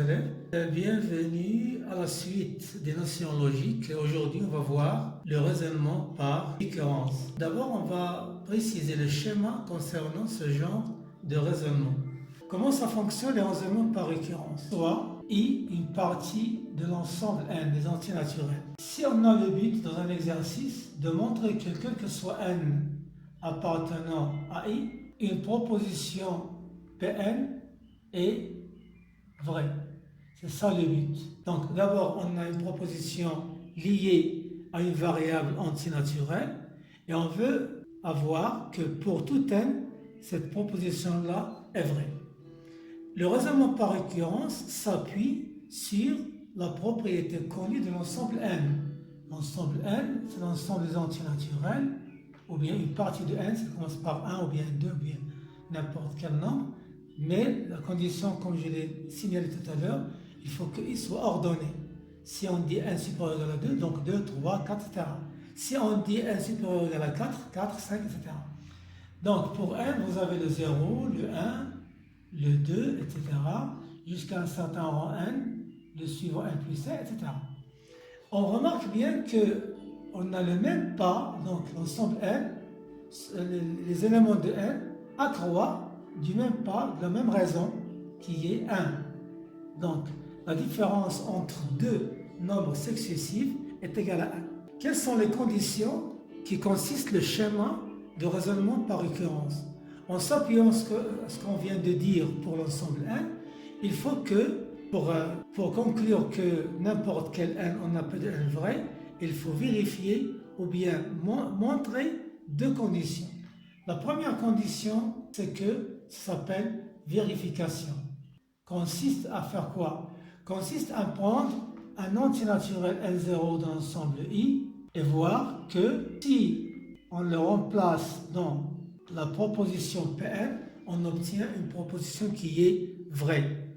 élèves, bienvenue à la suite des notions logiques. Aujourd'hui, on va voir le raisonnement par récurrence. D'abord, on va préciser le schéma concernant ce genre de raisonnement. Comment ça fonctionne les raisonnements par récurrence? Soit I, une partie de l'ensemble N des entiers naturels. Si on a le but dans un exercice de montrer que quel que soit N appartenant à I, une proposition Pn est vraie. C'est ça le but. Donc d'abord, on a une proposition liée à une variable antinaturelle et on veut avoir que pour tout N, cette proposition-là est vraie. Le raisonnement par récurrence s'appuie sur la propriété connue de l'ensemble N. L'ensemble N, c'est l'ensemble des entiers naturels, ou bien une partie de N, ça commence par 1 ou bien 2 ou bien n'importe quel nombre, mais la condition, comme je l'ai signalé tout à l'heure, il faut qu'il soit ordonné. Si on dit N supérieur à 2, donc 2, 3, 4, etc. Si on dit N supérieur à 4, 4, 5, etc. Donc pour N, vous avez le 0, le 1, le 2, etc. jusqu'à un certain rang N, le suivant N plus 1, etc. On remarque bien qu'on a le même pas, donc l'ensemble N, les éléments de N accroît du même pas, de la même raison, qui est 1. Donc, la différence entre deux nombres successifs est égale à 1. Quelles sont les conditions qui consistent le schéma de raisonnement par récurrence? En s'appuyant à ce qu'on vient de dire pour l'ensemble N, il faut que, pour conclure que n'importe quel N, on appelle N vrai, il faut vérifier ou bien montrer deux conditions. La première condition, c'est que ça s'appelle vérification. Consiste à faire quoi? Consiste à prendre un antinaturel N0 dans l'ensemble I et voir que si on le remplace dans la proposition Pn, on obtient une proposition qui est vraie.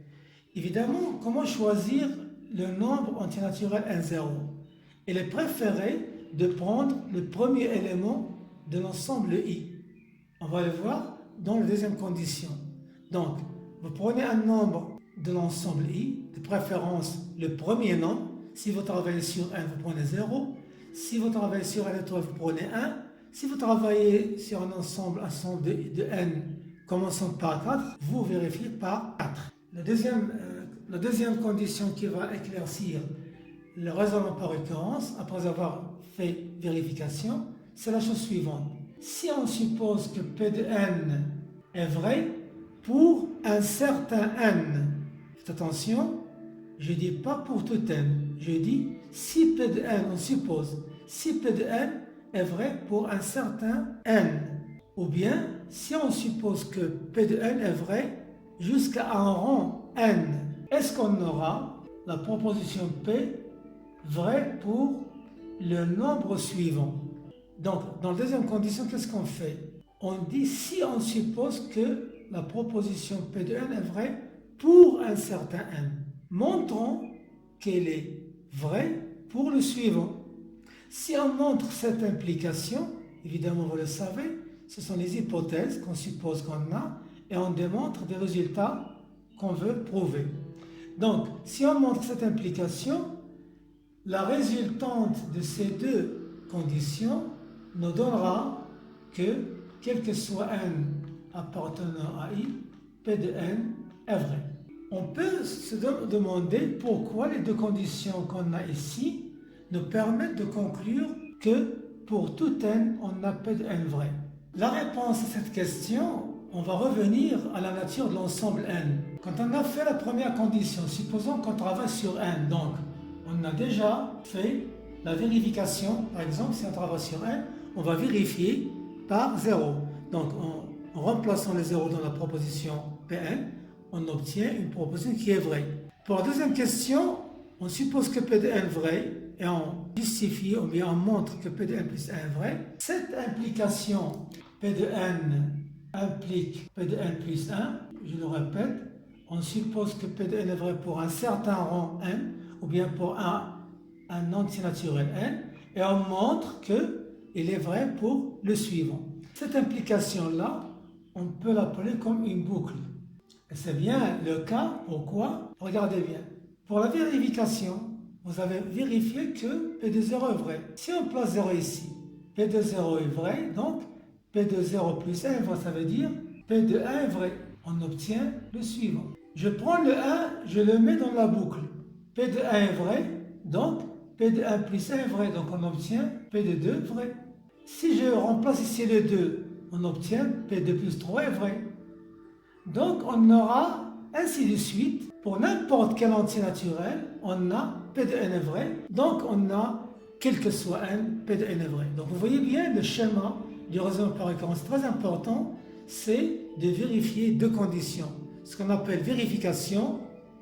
Évidemment, comment choisir le nombre antinaturel N0? Il est préféré de prendre le premier élément de l'ensemble I. On va le voir dans la deuxième condition. Donc, vous prenez un nombre de l'ensemble I, de préférence le premier nombre. Si vous travaillez sur 1, vous prenez 0. Si vous travaillez sur un étoile, vous prenez 1. Si vous travaillez sur un ensemble de N commençant par 4, vous vérifiez par 4. La deuxième condition qui va éclaircir le raisonnement par récurrence, après avoir fait vérification, c'est la chose suivante. Si on suppose que P de N est vrai pour un certain N, faites attention, je ne dis pas pour tout N, je dis si P de N, on suppose, si P de N est vrai pour un certain N, ou bien si on suppose que P de N est vrai jusqu'à un rang N, est-ce qu'on aura la proposition P vraie pour le nombre suivant? Donc, dans la deuxième condition, qu'est-ce qu'on fait? On dit si on suppose que la proposition P de N est vraie pour un certain N. Montrons qu'elle est vraie pour le suivant. Si on montre cette implication, évidemment vous le savez, ce sont les hypothèses qu'on suppose qu'on a et on démontre des résultats qu'on veut prouver. Donc, si on montre cette implication, la résultante de ces deux conditions nous donnera que, quel que soit N appartenant à I, P de N est vrai. On peut se demander pourquoi les deux conditions qu'on a ici nous permettent de conclure que pour tout N, on a P de N vrai. La réponse à cette question, on va revenir à la nature de l'ensemble N. Quand on a fait la première condition, supposons qu'on travaille sur N, donc on a déjà fait la vérification. Par exemple, si on travaille sur N, on va vérifier par 0. Donc, en remplaçant les 0 dans la proposition Pn, on obtient une proposition qui est vraie. Pour la deuxième question, on suppose que P de N est vrai et on justifie, ou bien on montre que P de N plus 1 est vrai. Cette implication P de N implique P de N plus 1, je le répète, on suppose que P de N est vrai pour un certain rang N, ou bien pour un antinaturel N, et on montre qu'il est vrai pour le suivant. Cette implication-là, on peut l'appeler comme une boucle. Et c'est bien le cas. Pourquoi? Regardez bien. Pour la vérification, vous avez vérifié que P de 0 est vrai. Si on place 0 ici, P de 0 est vrai, donc P de 0 plus 1 est vrai, ça veut dire P de 1 est vrai. On obtient le suivant. Je prends le 1, je le mets dans la boucle. P de 1 est vrai, donc P de 1 plus 1 est vrai, donc on obtient P de 2 vrai. Si je remplace ici le 2, on obtient P de plus 3 est vrai. Donc on aura ainsi de suite, pour n'importe quel entier naturel, on a P de n est vrai, donc on a, quel que soit n, P de n est vrai. Donc vous voyez bien le schéma du raisonnement par récurrence très important, c'est de vérifier deux conditions, ce qu'on appelle vérification,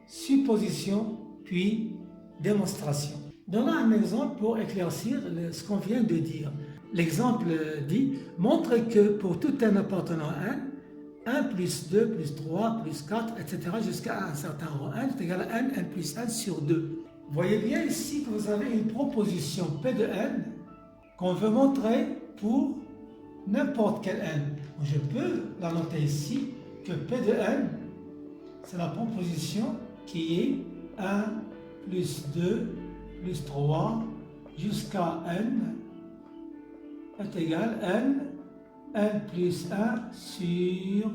supposition, puis démonstration. Donnons un exemple pour éclaircir ce qu'on vient de dire. L'exemple dit, montre que pour tout n appartenant à n, 1 plus 2 plus 3 plus 4, etc. jusqu'à un certain rang n est égal à n plus 1 sur 2. Vous voyez bien ici que vous avez une proposition P de n qu'on veut montrer pour n'importe quel n. Je peux la noter ici que P de n, c'est la proposition qui est 1 plus 2 plus 3 jusqu'à n est égal à n plus 1 sur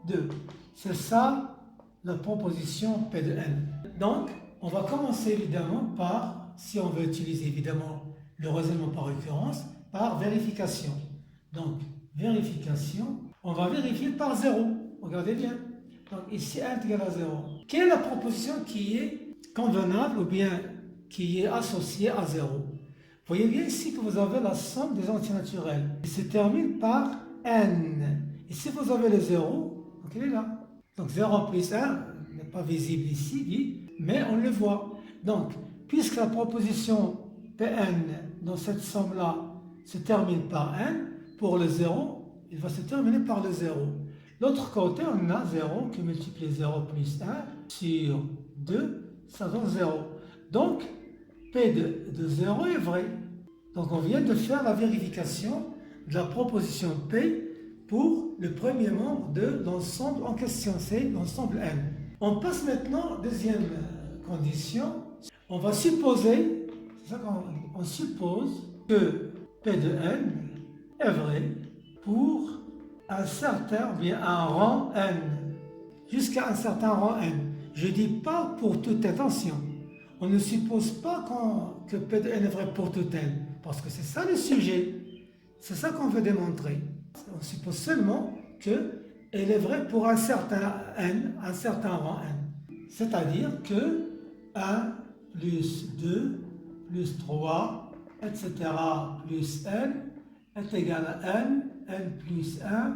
2. C'est ça la proposition P de n. Donc, on va commencer évidemment par, si on veut utiliser évidemment le raisonnement par récurrence, par vérification. Donc, vérification, on va vérifier par 0. Regardez bien. Donc, ici, 1 est égal à 0. Quelle est la proposition qui est convenable ou bien qui est associée à 0? Vous voyez bien ici que vous avez la somme des entiers naturels. Il se termine par n. Et si vous avez le 0, donc il est là. Donc 0 plus 1 n'est pas visible ici, mais on le voit. Donc, puisque la proposition Pn dans cette somme-là se termine par n, pour le 0, il va se terminer par le 0. L'autre côté, on a 0 qui multiplie 0 plus 1 sur 2, ça donne 0. Donc, P de 0 est vrai. Donc on vient de faire la vérification de la proposition P pour le premier membre de l'ensemble en question, c'est l'ensemble n. On passe maintenant, deuxième condition, on va supposer, c'est ça qu'on suppose que P de n est vrai pour un certain, ou bien un rang n, jusqu'à un certain rang n. Je ne dis pas pour toute attention. On ne suppose pas que P de n est vrai pour tout n, parce que c'est ça le sujet. C'est ça qu'on veut démontrer. On suppose seulement qu'elle est vraie pour un certain n, un certain rang n. C'est-à-dire que 1 plus 2 plus 3, etc. plus n est égal à n plus 1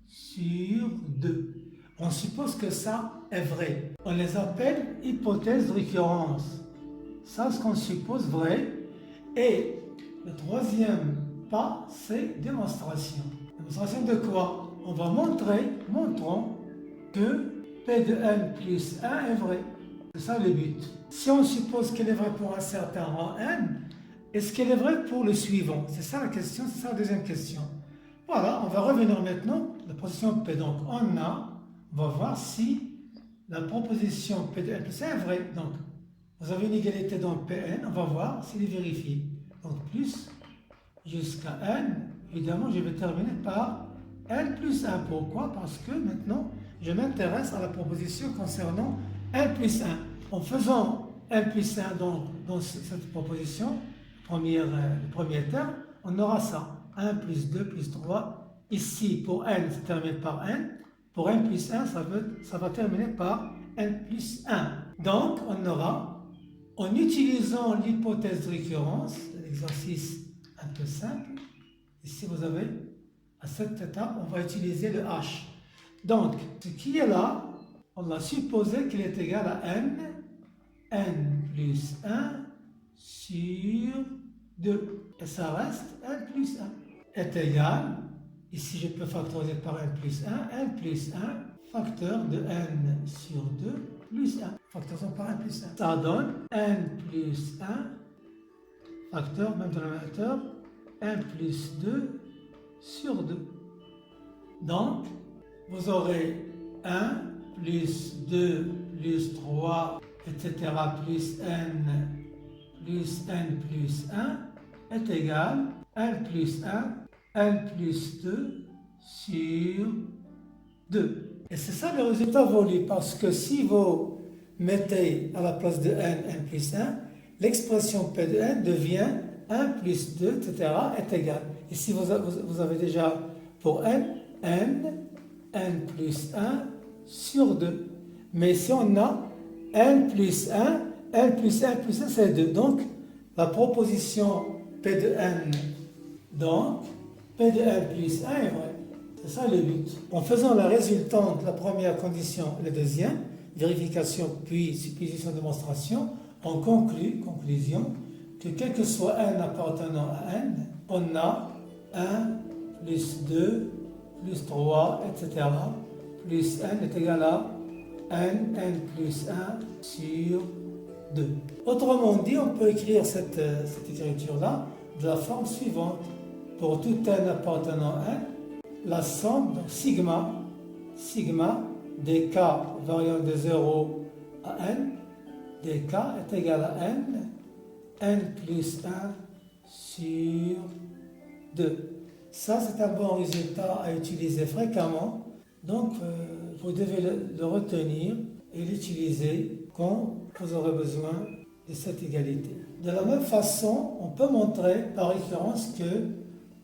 sur 2. On suppose que ça est vrai. On les appelle hypothèses de récurrence. Ça, ce qu'on suppose vrai. Et le troisième pas, c'est démonstration. Démonstration de quoi? On va montrons que P de n plus 1 est vrai. C'est ça le but. Si on suppose qu'elle est vraie pour un certain rang n, est-ce qu'elle est vraie pour le suivant? C'est ça la question, c'est ça la deuxième question. Voilà, on va revenir maintenant à la proposition P. Donc, on va voir si la proposition P de n plus 1 est vraie. Donc, vous avez une égalité dans Pn, on va voir s'il est vérifié. Donc, plus jusqu'à n, évidemment, je vais terminer par n plus 1. Pourquoi? Parce que maintenant, je m'intéresse à la proposition concernant n plus 1. En faisant n plus 1 dans cette proposition, le premier terme, on aura ça. 1 plus 2 plus 3. Ici, pour n, c'est terminé par n. Pour n plus 1, ça va terminer par n plus 1. Donc, on aura, en utilisant l'hypothèse de récurrence, l'exercice un peu simple, ici vous avez, à cette étape, on va utiliser le h. Donc, ce qui est là, on a supposé qu'il est égal à n plus 1 sur 2. Et ça reste n plus 1 est égal, ici je peux factoriser par n plus 1 facteur de n sur 2 plus 1, factorisation par n plus 1. Ça donne n plus 1 facteur, même dénominateur, n plus 2 sur 2. Donc, vous aurez 1 plus 2 plus 3, etc. plus n plus 1 est égal à n plus 2 sur 2. Et c'est ça le résultat voulu, parce que si vous mettez à la place de n plus 1, l'expression P de n devient 1 plus 2, etc. est égal. Ici, vous avez déjà pour n plus 1 sur 2. Mais si on a n plus 1 plus 1 c'est 2. Donc, la proposition P de n, donc, P de n plus 1 est vraie. C'est ça le but. En faisant la résultante, la première condition et la deuxième, vérification puis supposition démonstration, on conclusion, que quel que soit n appartenant à n, on a 1 plus 2 plus 3, etc. plus n est égal à n plus 1 sur 2. Autrement dit, on peut écrire cette écriture-là de la forme suivante. Pour tout n appartenant à n, la somme, donc sigma des k variant de 0 à n, des k est égal à n plus 1 sur 2. Ça, c'est un bon résultat à utiliser fréquemment. Donc, vous devez le retenir et l'utiliser quand vous aurez besoin de cette égalité. De la même façon, on peut montrer par référence que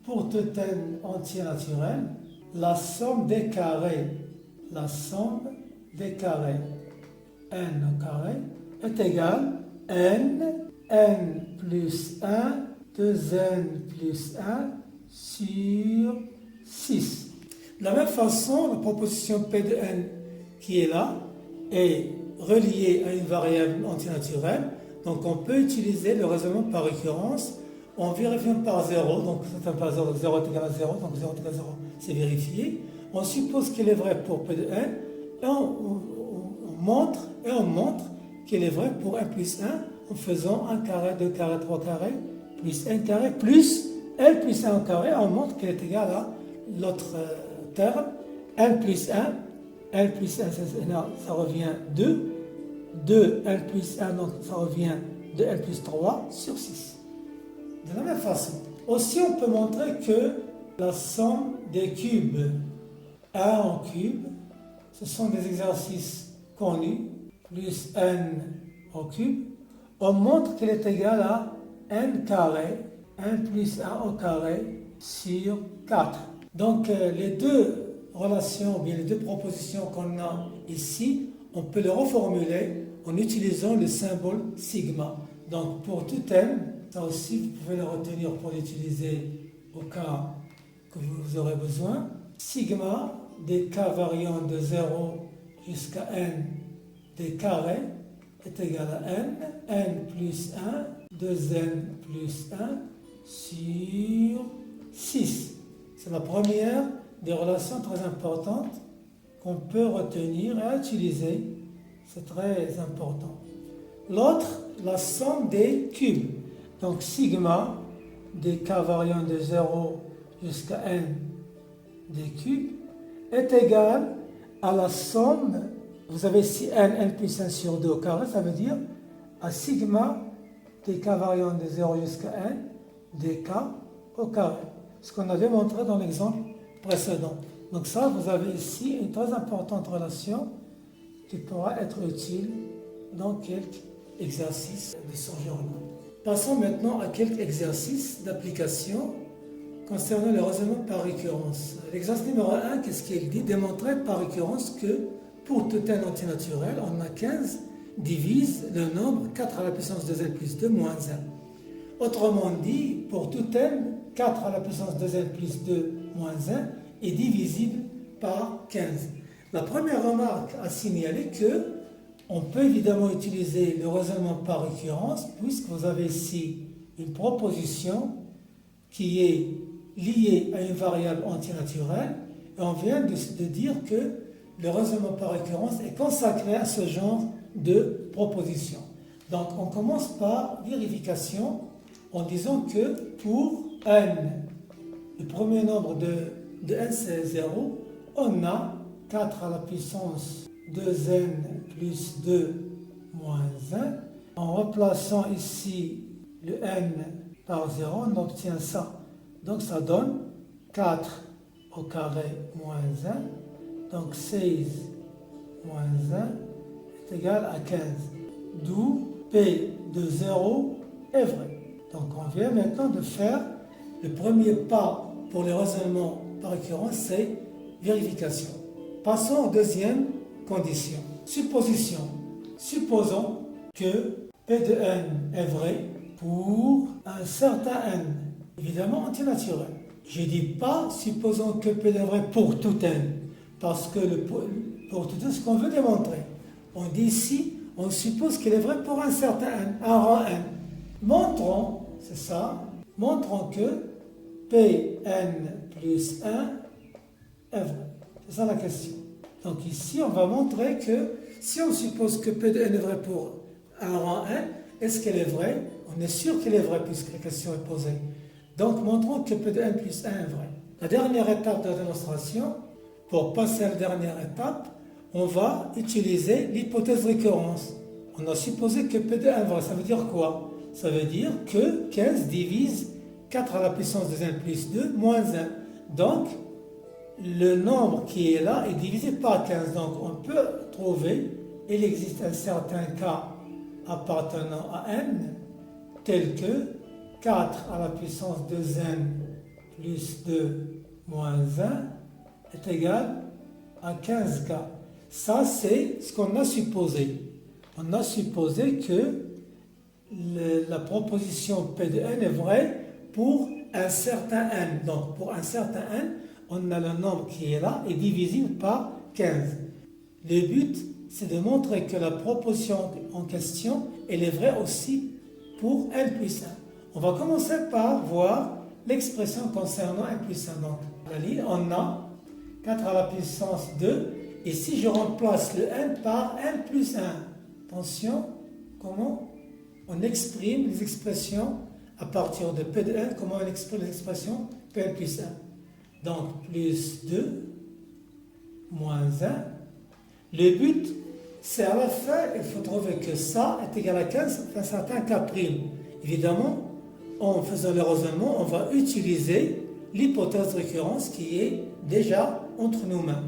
pour tout n entier naturel, la somme des carrés n au carré est égale n plus 1, 2n plus 1 sur 6. De la même façon, la proposition P de n qui est là est reliée à une variable antinaturelle. Donc on peut utiliser le raisonnement par récurrence en vérifiant par 0. Donc c'est un par 0, donc 0 est égal à 0, donc 0 est égal à 0, c'est vérifié. On suppose qu'il est vrai pour P de n et on montre qu'il est vrai pour 1 plus 1 en faisant 1 carré, 2 carré, 3 carré, plus 1 carré, plus L plus 1 au carré, on montre qu'il est égal à l'autre terme, L plus 1, ça revient 2, 2 L plus 1, donc ça revient 2 L plus 3 sur 6. De la même façon, aussi on peut montrer que la somme des cubes 1 en cube, ce sont des exercices connus, plus n au cube, on montre qu'il est égal à n carré, 1 plus 1 au carré sur 4. Donc les deux relations, ou bien les deux propositions qu'on a ici, on peut les reformuler en utilisant le symbole sigma. Donc pour tout n, ça aussi vous pouvez le retenir pour l'utiliser au cas que vous aurez besoin. Sigma des k variant de 0 jusqu'à n des carrés est égal à n plus 1, 2n plus 1 sur 6. C'est la première des relations très importantes qu'on peut retenir et utiliser. C'est très important. L'autre, la somme des cubes. Donc sigma des k variant de 0 jusqu'à n des cubes est égal à la somme, vous avez ici n plus 1 sur 2 au carré, ça veut dire à sigma des k variant de 0 jusqu'à n des k au carré. Ce qu'on avait montré dans l'exemple précédent. Donc ça, vous avez ici une très importante relation qui pourra être utile dans quelques exercices de ce genre-là. Passons maintenant à quelques exercices d'application concernant le raisonnement par récurrence. L'exercice numéro 1, qu'est-ce qu'il dit? Démontrer par récurrence que pour tout n antinaturel, on a 15 divise le nombre 4 à la puissance 2n plus 2 moins 1. Autrement dit, pour tout n, 4 à la puissance 2n plus 2 moins 1 est divisible par 15. La première remarque à signaler que on peut évidemment utiliser le raisonnement par récurrence puisque vous avez ici une proposition qui est liée à une variable antinaturelle et on vient de dire que le raisonnement par récurrence est consacré à ce genre de proposition. Donc on commence par vérification en disant que pour n, le premier nombre de n c'est 0, on a 4 à la puissance 2n plus 2 moins 1. En remplaçant ici le n par 0, on obtient ça. Donc ça donne 4 au carré moins 1. Donc 16 moins 1 est égal à 15. D'où P de 0 est vrai. Donc on vient maintenant de faire le premier pas pour le raisonnement par récurrence, c'est vérification. Passons aux deuxième condition. Supposition. Supposons que P de n est vrai pour un certain n, évidemment antinaturel. Je ne dis pas supposons que P est vrai pour tout n, parce que pour tout n, ce qu'on veut démontrer. On dit ici, on suppose qu'il est vrai pour un certain n, un rang n. Montrons, c'est ça, montrons que Pn plus 1 est vrai. C'est ça la question. Donc ici, on va montrer que si on suppose que P de n est vrai pour un rang n, est-ce qu'elle est vraie? On est sûr qu'elle est vraie puisque la question est posée. Donc montrons que P de n plus 1 est vrai. La dernière étape de la démonstration, pour passer à la dernière étape, on va utiliser l'hypothèse récurrence. On a supposé que P de n est vrai. Ça veut dire quoi? Ça veut dire que 15 divise 4 à la puissance de n plus 2 moins 1. Donc, le nombre qui est là est divisé par 15. Donc, on peut trouver, il existe un certain cas appartenant à n, tel que 4 à la puissance de n plus 2 moins 1 est égal à 15 cas. Ça, c'est ce qu'on a supposé. On a supposé que la proposition P de n est vraie pour un certain n. Donc, pour un certain n, on a le nombre qui est là et divisible par 15. Le but, c'est de montrer que la proposition en question, elle est vraie aussi pour n plus 1. On va commencer par voir l'expression concernant n plus 1. Donc, on a 4 à la puissance 2. Et si je remplace le n par n plus 1, attention, comment on exprime les expressions à partir de P de n, comment on exprime les expressions Pn plus 1. Donc, plus 2, moins 1. Le but, c'est à la fin, il faut trouver que ça est égal à 15, un certain K'. Évidemment, en faisant le raisonnement, on va utiliser l'hypothèse de récurrence qui est déjà entre nos mains.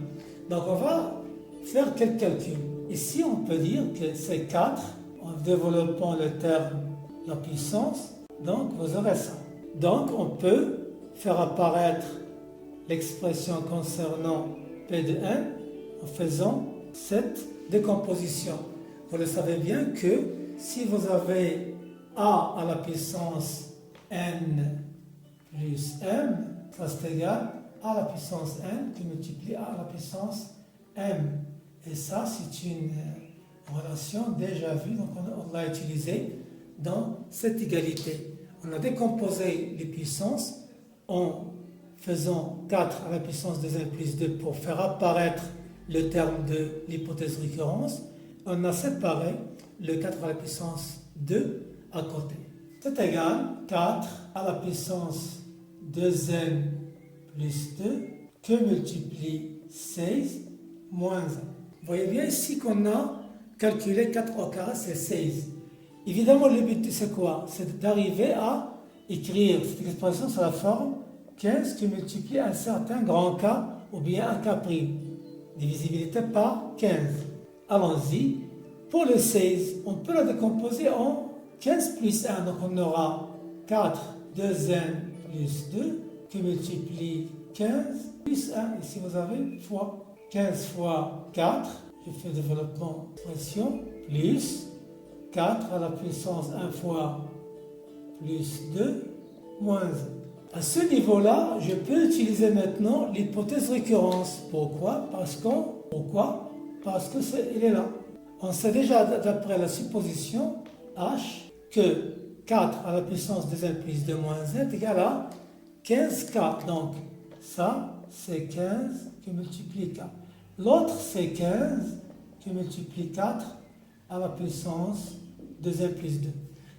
Donc, on va faire quelques calculs. Ici, on peut dire que c'est 4, en développant le terme la puissance, donc vous aurez ça. Donc, on peut faire apparaître l'expression concernant P de n en faisant cette décomposition. Vous le savez bien que si vous avez a à la puissance n plus m, ça c'est égal à la puissance n qui multiplie a à la puissance m. Et ça, c'est une relation déjà vue, donc on l'a utilisée dans cette égalité. On a décomposé les puissances en faisant 4 à la puissance de n plus 2 pour faire apparaître le terme de l'hypothèse de récurrence. On a séparé le 4 à la puissance 2 à côté. C'est égal 4 à la puissance de n plus 2 que multiplie 16 moins 1. Vous voyez bien ici qu'on a calculé 4 au carré, c'est 16. Évidemment, le but, c'est quoi? C'est d'arriver à écrire cette expression sur la forme 15 qui multiplie un certain grand K ou bien un K'. Divisibilité par 15. Allons-y. Pour le 16, on peut la décomposer en 15 plus 1. Donc on aura 4 2n plus 2 qui multiplie 15 plus 1. Ici vous avez fois 15 fois 4. Je fais développement d'expression plus 4 à la puissance 1 fois plus 2 moins 1. À ce niveau-là, je peux utiliser maintenant l'hypothèse de récurrence. Pourquoi? Parce qu'il est là. On sait déjà d'après la supposition H que 4 à la puissance de n plus 2 moins 1 est égal à 15K. Donc ça, c'est 15 qui multiplie K. L'autre, c'est 15 qui multiplie 4 à la puissance de n plus 2.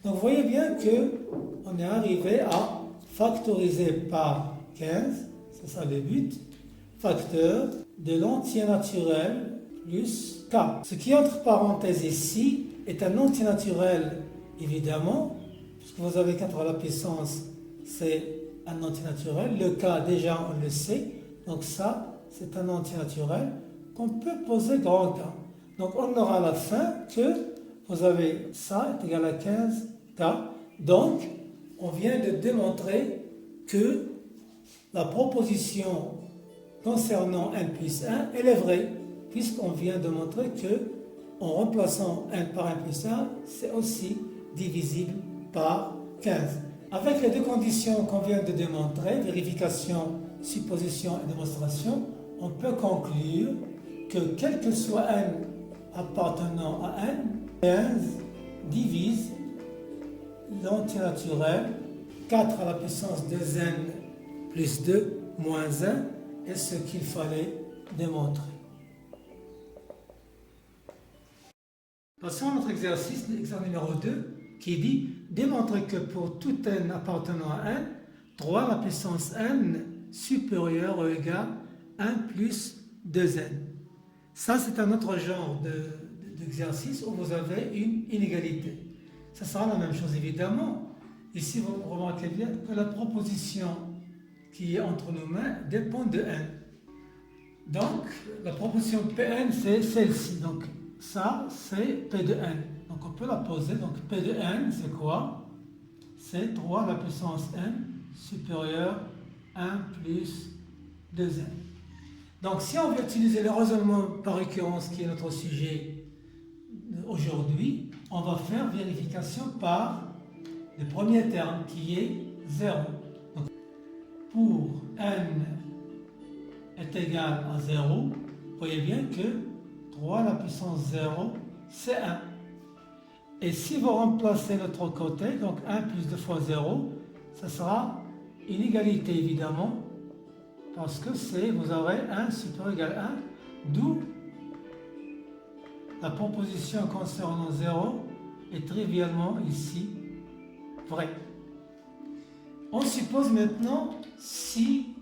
Donc vous voyez bien qu'on est arrivé à factoriser par 15, c'est ça le but, facteur de l'entier naturel plus k. Ce qui est entre parenthèses ici est un antinaturel, évidemment, puisque vous avez 4 à la puissance, c'est un antinaturel. Le k, déjà, on le sait. Donc ça, c'est un antinaturel qu'on peut poser grand K. Donc on aura à la fin que vous avez ça est égal à 15K. Donc, on vient de démontrer que la proposition concernant n plus 1, elle est vraie, puisqu'on vient de montrer que en remplaçant n par n plus 1, c'est aussi divisible par 15. Avec les deux conditions qu'on vient de démontrer, vérification, supposition et démonstration, on peut conclure que quel que soit n appartenant à n, 15 divise l'antinaturel 4 à la puissance 2n plus 2 moins 1 est ce qu'il fallait démontrer. Passons à notre exercice, l'exercice numéro 2, qui dit démontrer que pour tout n appartenant à n, 3 à la puissance n supérieur ou égal à 1 plus 2n. Ça, c'est un autre genre d'exercice où vous avez une inégalité. Ça sera la même chose, évidemment. Ici, vous remarquez bien que la proposition qui est entre nos mains dépend de n. Donc, la proposition Pn, c'est celle-ci. Donc, ça, c'est P de n. Donc, on peut la poser. Donc, P de n, c'est quoi? C'est 3 à la puissance n supérieur à 1 plus 2n. Donc, si on veut utiliser le raisonnement par récurrence qui est notre sujet aujourd'hui, on va faire vérification par le premier terme qui est 0. Donc, pour n est égal à 0, vous voyez bien que 3 à la puissance 0, c'est 1. Et si vous remplacez l'autre côté, donc 1 plus 2 fois 0, ça sera une égalité évidemment, parce que vous aurez 1 supérieur égal à 1, d'où la proposition concernant 0 est trivialement ici vraie. On suppose maintenant si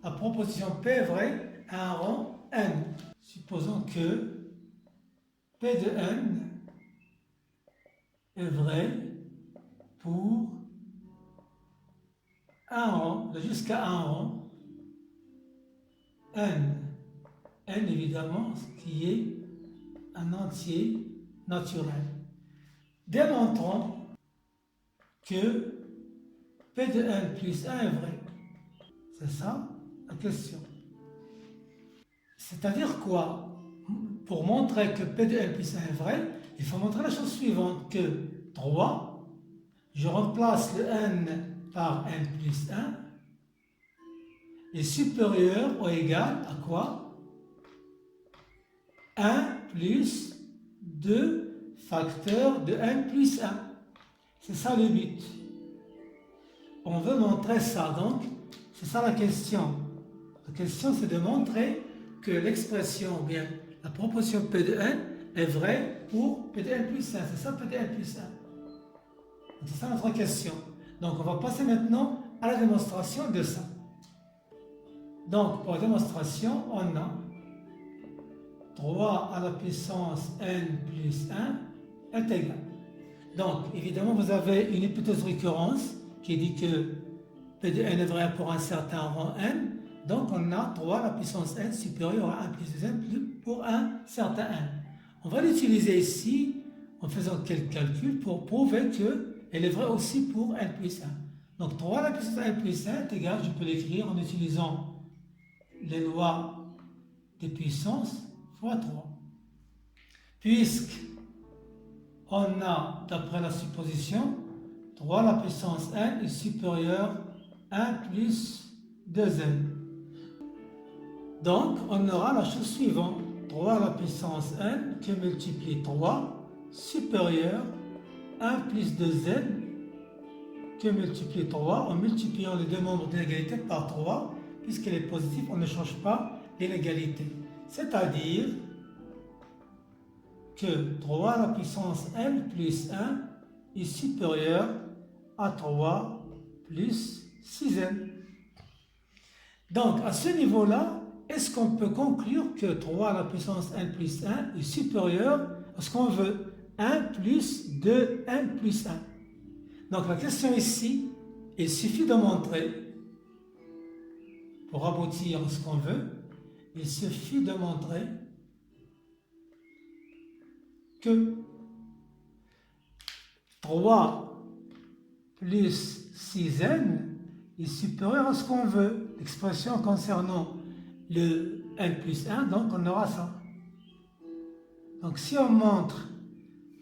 la proposition P est vraie à un rang n. Supposons que P de n est vrai pour un rang, jusqu'à un rang, n. n évidemment, ce qui est un entier naturel. Démontrons que P de n plus 1 est vrai. C'est ça la question. C'est-à-dire quoi? Pour montrer que P de n plus 1 est vrai, il faut montrer la chose suivante, que 3, je remplace le n par n plus 1, est supérieur ou égal à quoi? 1 plus 2 facteurs de n plus 1. C'est ça le but. On veut montrer ça, donc c'est ça la question. La question, c'est de montrer que l'expression, ou bien la proposition P de n est vraie pour P de n plus 1. C'est ça P de n plus 1. C'est ça notre question. Donc on va passer maintenant à la démonstration de ça. Donc pour la démonstration, on a 3 à la puissance n plus 1 est égal. Donc évidemment vous avez une hypothèse de récurrence qui dit que P de n est vrai pour un certain rang n. Donc on a 3 à la puissance n supérieur à 1 plus 2n pour un certain n. On va l'utiliser ici en faisant quelques calculs pour prouver qu'elle est vraie aussi pour n plus 1. Donc 3 à la puissance n plus 1 est égal, je peux l'écrire en utilisant les lois des puissances fois 3. Puisque on a, d'après la supposition, 3 à la puissance n est supérieur à 1 plus 2n. Donc, on aura la chose suivante. 3 à la puissance n qui multiplie 3 supérieur à 1 plus 2n qui multiplie 3 en multipliant les deux membres de l'égalité par 3. Puisqu'elle est positive, on ne change pas l'inégalité. C'est-à-dire que 3 à la puissance n plus 1 est supérieur à 3 plus 6n. Donc, à ce niveau-là, est-ce qu'on peut conclure que 3 à la puissance n plus 1 est supérieur à ce qu'on veut, 1 plus 2n plus 1? Donc la question ici, il suffit de montrer, pour aboutir à ce qu'on veut, il suffit de montrer que 3 plus 6n est supérieur à ce qu'on veut. L'expression concernant le n plus 1, donc on aura ça. Donc si on montre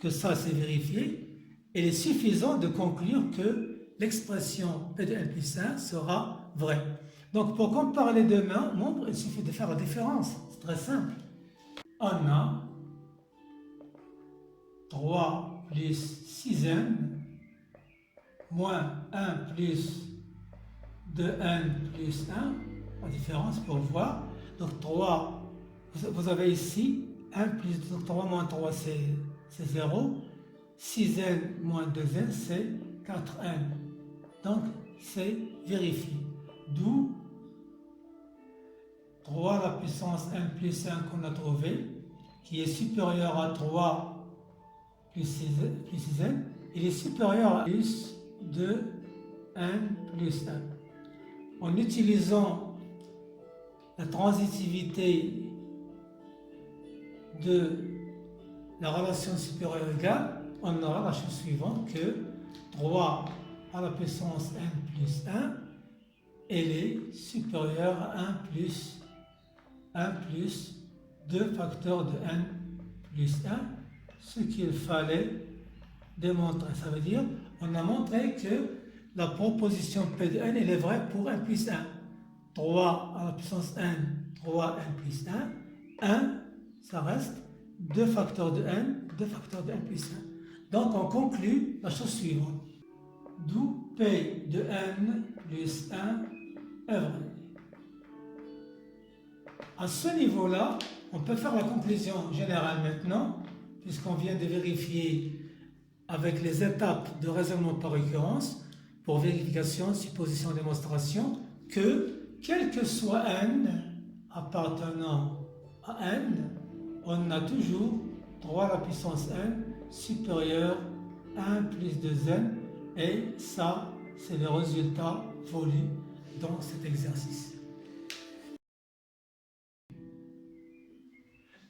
que ça c'est vérifié, il est suffisant de conclure que l'expression P de n plus 1 sera vraie. Donc pour comparer les deux nombres, il suffit de faire la différence. C'est très simple. On a 3 plus 6n moins 1 plus 2n plus 1, la différence pour voir. Donc 3, vous avez ici 1 plus 3 moins 3 c'est 0, 6n moins 2n c'est 4n. Donc c'est vérifié. D'où 3 à la puissance n plus 1 qu'on a trouvé, qui est supérieur à 3 plus 6n, il est supérieur à plus de n plus 1. En utilisant la transitivité de la relation supérieure égale, on aura la chose suivante que 3 à la puissance n plus 1, elle est supérieure à 1 plus 2 facteurs de n plus 1, ce qu'il fallait démontrer. Ça veut dire, on a montré que la proposition P de n, elle est vraie pour n plus 1. 3 à la puissance n, 3n plus 1, 1, ça reste 2 facteurs de n, 2 facteurs de n plus 1. Donc on conclut la chose suivante. D'où P de n plus 1 est vrai. À ce niveau-là, on peut faire la conclusion générale maintenant, puisqu'on vient de vérifier avec les étapes de raisonnement par récurrence, pour vérification, supposition, démonstration, que quel que soit n appartenant à n, on a toujours 3 à la puissance n supérieur à 1 plus 2n, et ça, c'est le résultat voulu dans cet exercice.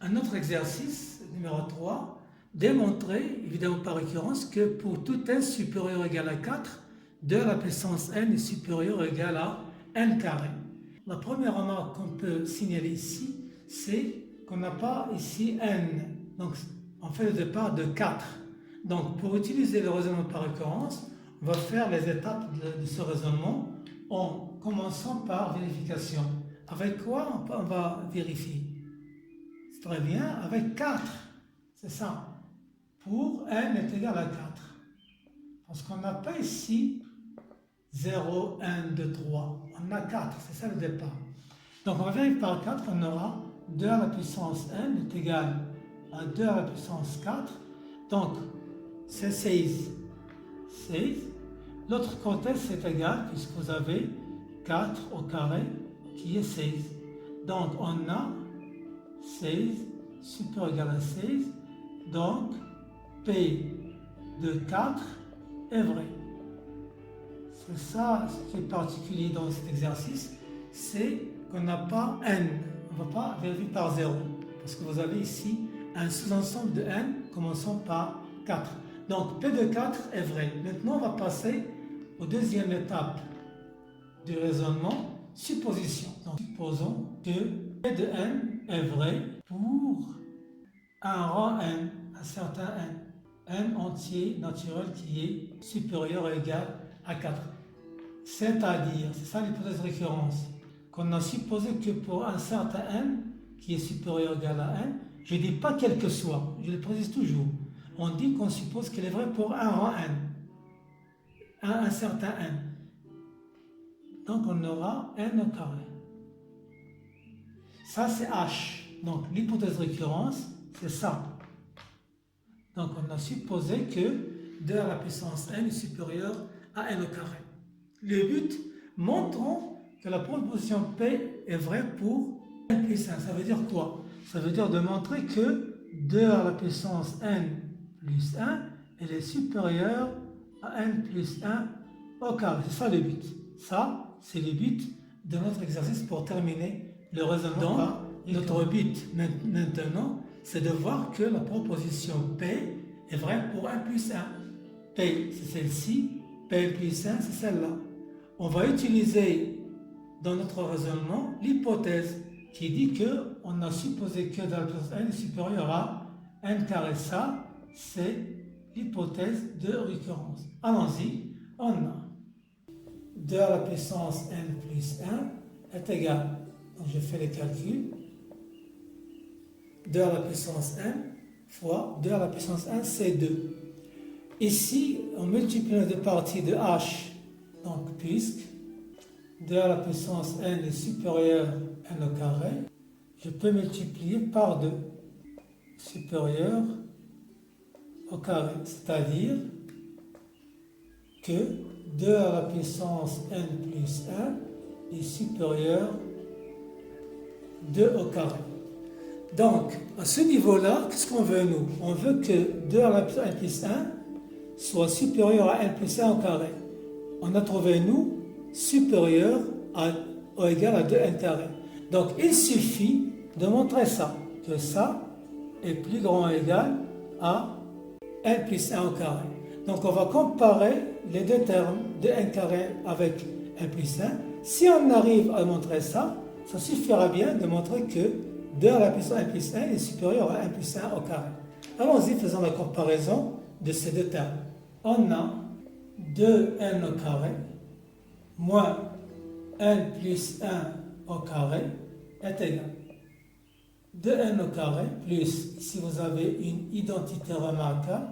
Un autre exercice, numéro 3, démontrer, évidemment par récurrence, que pour tout n supérieur ou égal à 4, 2 à la puissance n est supérieur ou égal à n carré. La première remarque qu'on peut signaler ici, c'est qu'on n'a pas ici n. Donc on fait le départ de 4. Donc pour utiliser le raisonnement par récurrence, on va faire les étapes de ce raisonnement en commençant par vérification. Avec quoi on va vérifier? C'est très bien, avec 4. C'est ça. Pour n est égal à 4. Parce qu'on n'a pas ici 0, 1, 2, 3. On a 4, c'est ça le départ. Donc on va vérifier par 4, on aura 2 à la puissance n est égal à 2 à la puissance 4. Donc c'est 16. 16. L'autre côté c'est égal, puisque vous avez 4 au carré qui est 16. Donc on a 16 supérieur ou égal à 16. Donc P de 4 est vrai. C'est ça ce qui est particulier dans cet exercice, c'est qu'on n'a pas n. On ne va pas vérifier par 0. Parce que vous avez ici un sous-ensemble de n commençant par 4. Donc P de 4 est vrai. Maintenant on va passer aux deuxième étape du raisonnement, supposition. Donc supposons que P de n est vrai pour un rang n, un certain n entier naturel qui est supérieur ou égal à 4. C'est-à-dire, c'est ça l'hypothèse de récurrence, qu'on a supposé que pour un certain n qui est supérieur ou égal à n, je ne dis pas quel que soit, je le précise toujours. On dit qu'on suppose qu'il est vrai pour un rang n, un certain n. Donc on aura n au carré. Ça c'est h. Donc l'hypothèse de récurrence, c'est ça. Donc on a supposé que 2 à la puissance n est supérieur à n au carré. Le but, montrons que la proposition P est vraie pour n plus 1, ça veut dire quoi? Ça veut dire de montrer que 2 à la puissance n plus 1, elle est supérieure à n plus 1 au carré. C'est ça le but. Ça, c'est le but de notre exercice pour terminer le raisonnement. Donc, notre but maintenant, c'est de voir que la proposition P est vraie pour 1 plus 1. P, c'est celle-ci. P plus 1, c'est celle-là. On va utiliser dans notre raisonnement l'hypothèse qui dit qu'on a supposé que 2 à la puissance n est supérieur à n carré. Ça, c'est l'hypothèse de récurrence. Allons-y. On a 2 à la puissance n plus 1 est égal, donc je fais les calculs, 2 à la puissance n fois 2 à la puissance 1, c'est 2. Ici, on multiplie les deux parties de h, donc puisque 2 à la puissance n est supérieur à n au carré, je peux multiplier par 2, supérieur au carré, c'est-à-dire que 2 à la puissance n plus 1 est supérieur à 2 au carré. Donc, à ce niveau-là, qu'est-ce qu'on veut nous? On veut que 2 à la puissance n plus 1 soit supérieur à n plus 1 au carré. On a trouvé, nous, supérieur ou égal à 2n carré. Donc, il suffit de montrer ça, que ça est plus grand ou égal à n plus 1 au carré. Donc, on va comparer les deux termes de n carré avec n plus 1. Si on arrive à montrer ça, ça suffira bien de montrer que 2 à la puissance n plus 1 est supérieur à n plus 1 au carré. Allons-y, faisons la comparaison de ces deux termes. On a 2n au carré moins n plus 1 au carré est égal. 2n au carré plus, si vous avez une identité remarquable,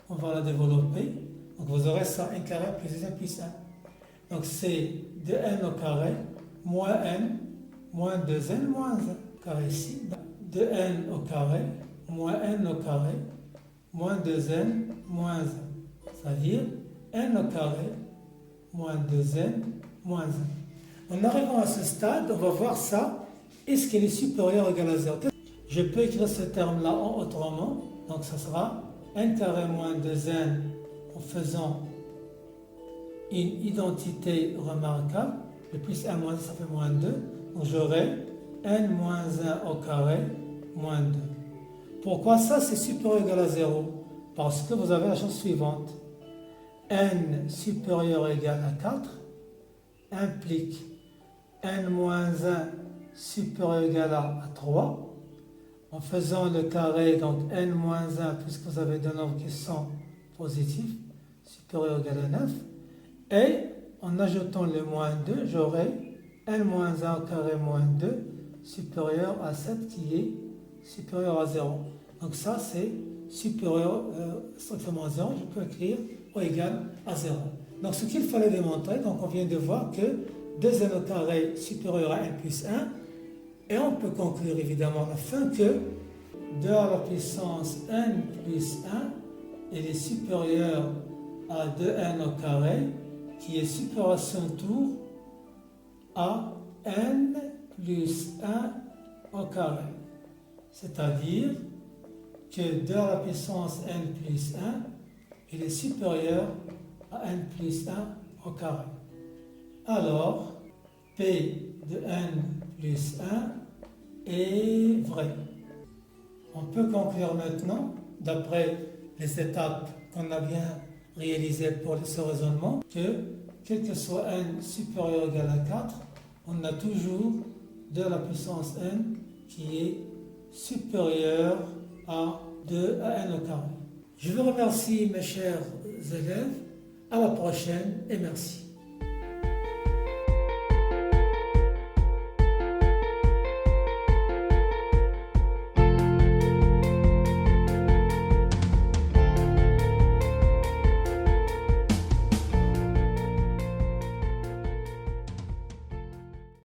on va la développer. Donc vous aurez ça, n carré plus 2n plus 1. Donc c'est 2n au carré moins n moins 2n moins 1. Carré ici. 2n au carré moins n au carré moins 2n moins 1. C'est-à-dire n au carré moins 2n moins 1. En arrivant à ce stade, on va voir ça. Est-ce qu'elle est supérieure ou égale à 0? Je peux écrire ce terme-là autrement. Donc ça sera n carré moins 2n en faisant une identité remarquable. Le plus 1 moins 1, ça fait moins 2. Donc j'aurai n moins 1 au carré moins 2. Pourquoi ça c'est supérieur ou égal à 0? Parce que vous avez la chose suivante. N supérieur ou égal à 4 implique n moins 1 supérieur ou égal à 3. En faisant le carré, donc n moins 1, puisque vous avez deux nombres qui sont positifs, supérieur ou égal à 9. Et en ajoutant le moins 2, j'aurai n moins 1 au carré moins 2 supérieur à 7 qui est supérieur à 0. Donc ça c'est supérieur strictement à 0, je peux écrire ou égal à 0. Donc ce qu'il fallait démontrer, donc on vient de voir que 2n au carré supérieur à n plus 1, et on peut conclure évidemment à la fin que 2 à la puissance n plus 1 elle est supérieure à 2n au carré qui est supérieur à son tour à n plus 1 au carré. C'est-à-dire que 2 à la puissance n plus 1 elle est supérieure à n plus 1 au carré. Alors, P de n plus 1 est vrai. On peut conclure maintenant, d'après les étapes qu'on a bien réalisées pour ce raisonnement, que quel que soit n supérieur ou égal à 4, on a toujours 2 à la puissance n qui est supérieur à 2 à n au carré. Je vous remercie mes chers élèves, à la prochaine et merci.